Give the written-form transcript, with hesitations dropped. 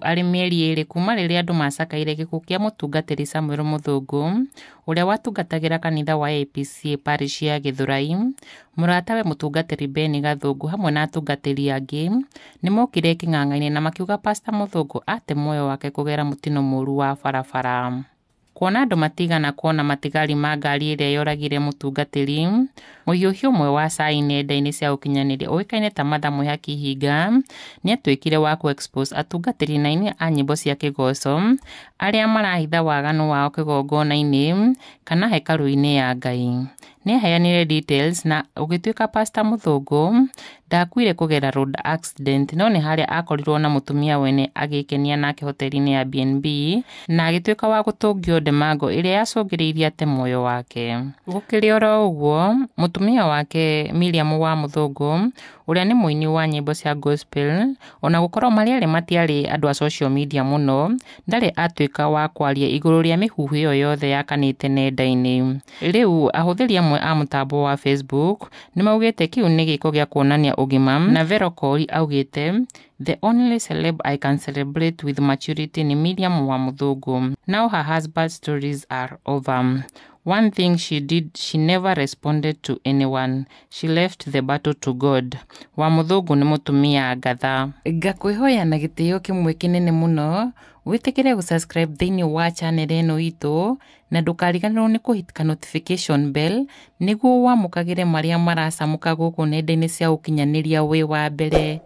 arĩ mĩeri 2 kuma rĩrĩa andũ macakaire gĩkuũ kĩa mũtungatĩri Samuel Muthungu ũrĩa watungatagĩra kanitha wa APC parish ya Gĩthũrai. Mũratawe mũtungatĩri Ben Gathũngũ hamwe na atungatĩri angĩ nĩmokire kĩng'ang'a-inĩ na makiuga Pastor Muthungu ate muoyo wake kũgera mũtino mũru wa barabara. Kuona andũ matigana kuona matigari ma ngari ĩrĩa yoragire mũtungatĩri, mũhiũhi ũmwe wa Ciīgii nenda-inĩ cia ũkinyanĩria ũĩkaine ta Mathamu Ciīgii nĩatuĩkire wa ku-expose atungatĩri 9 a nyĩmbo cia kĩgoco arĩa marahitha waganu wao kĩgongona-inĩ kana hekarũ-inĩ ya Ngai. Nĩaheanire details na ũgĩtuĩka Pastor Muthungu ndakuire kũgera road accident, no nĩ harĩa akorirwo na mũtumia wene agĩkenia nake hoteli-inĩ ya BNB na agĩtuĩka wa gũtũngio ndemango ĩrĩa yacũngĩrĩirie ate muoyo wake. Gũkĩrĩ oro ũguo, mũtumia wake Miriam wa Muthungu ũrĩa nĩ mũini wa nyĩmbo cia gospel, ona gũkorwo marĩ matiarĩ andũ a social media mũno, ndarĩ atuĩka wa kwaria igũrũ rĩa mĩhuhu ĩyo yothe yakanĩte nenda-inĩ. Rĩu ahũthĩri amwe a mũtambo wa Facebook nĩmaugĩte kĩu nĩ gĩko gĩa kuonania ũgima, na Vero Kori augĩte the only celeb I can celebrate with maturity ni Miriam wa Muthungu. Now her husband's stories are over. One thing she did, she never responded to anyone. She left the battle to God. Wa Muthungu nĩ mũtumia ngatha. Ngakwĩhoya na gĩtĩo kĩmwe kĩnene mũno wĩtĩkĩre gũsubscribe thĩinĩ wa channel ĩno itũ na ndũkariganĩrwo nĩ kũhĩtka notification bell nĩguo wamũkagĩre marĩa maracamũka gũkũ nenda-inĩ cia ũkinyanĩria wĩ wa mbere.